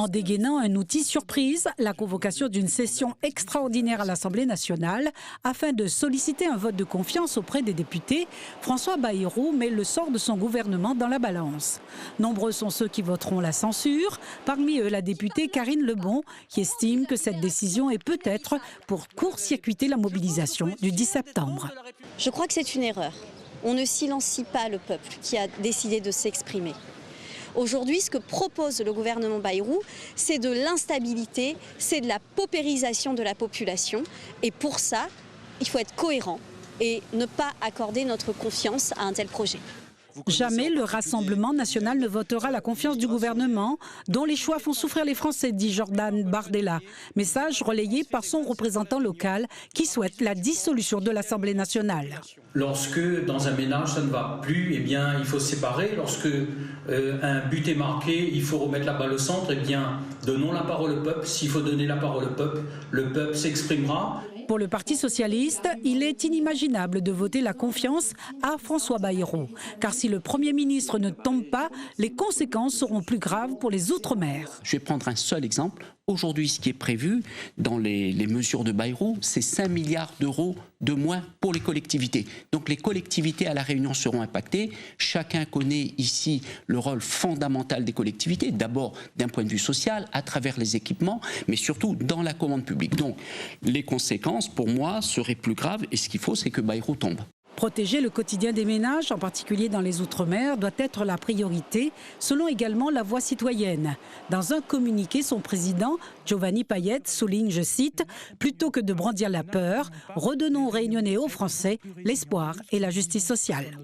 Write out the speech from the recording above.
en dégainant un outil surprise, la convocation d'une session extraordinaire à l'Assemblée nationale afin de solliciter un vote de confiance auprès des députés. François Bayrou met le sort de son gouvernement dans la balance. Nombreux sont ceux qui voteront la censure, parmi eux la députée Karine Lebon qui estime que cette décision est peut-être pour court-circuiter la mobilisation du 10 septembre. Je crois que c'est une erreur. On ne silencie pas le peuple qui a décidé de s'exprimer. Aujourd'hui, ce que propose le gouvernement Bayrou, c'est de l'instabilité, c'est de la paupérisation de la population. Et pour ça, il faut être cohérent et ne pas accorder notre confiance à un tel projet. Jamais le Rassemblement national ne votera la confiance du gouvernement, dont les choix font souffrir les Français, dit Jordan Bardella. Message relayé par son représentant local qui souhaite la dissolution de l'Assemblée nationale. Lorsque dans un ménage ça ne va plus, eh bien il faut se séparer. Lorsque un but est marqué, il faut remettre la balle au centre. Eh bien donnons la parole au peuple. S'il faut donner la parole au peuple s'exprimera. Pour le Parti socialiste, il est inimaginable de voter la confiance à François Bayrou. Car si le Premier ministre ne tombe pas, les conséquences seront plus graves pour les Outre-mer. Je vais prendre un seul exemple. Aujourd'hui, ce qui est prévu dans les mesures de Bayrou, c'est 5 milliards d'euros de moins pour les collectivités. Donc les collectivités à La Réunion seront impactées. Chacun connaît ici le rôle fondamental des collectivités, d'abord d'un point de vue social, à travers les équipements, mais surtout dans la commande publique. Donc les conséquences, pour moi, seraient plus graves et ce qu'il faut, c'est que Bayrou tombe. Protéger le quotidien des ménages, en particulier dans les Outre-mer, doit être la priorité, selon également la Voix citoyenne. Dans un communiqué, son président, Giovanni Payette, souligne, je cite, « Plutôt que de brandir la peur, redonnons aux Réunionnais et aux Français l'espoir et la justice sociale ».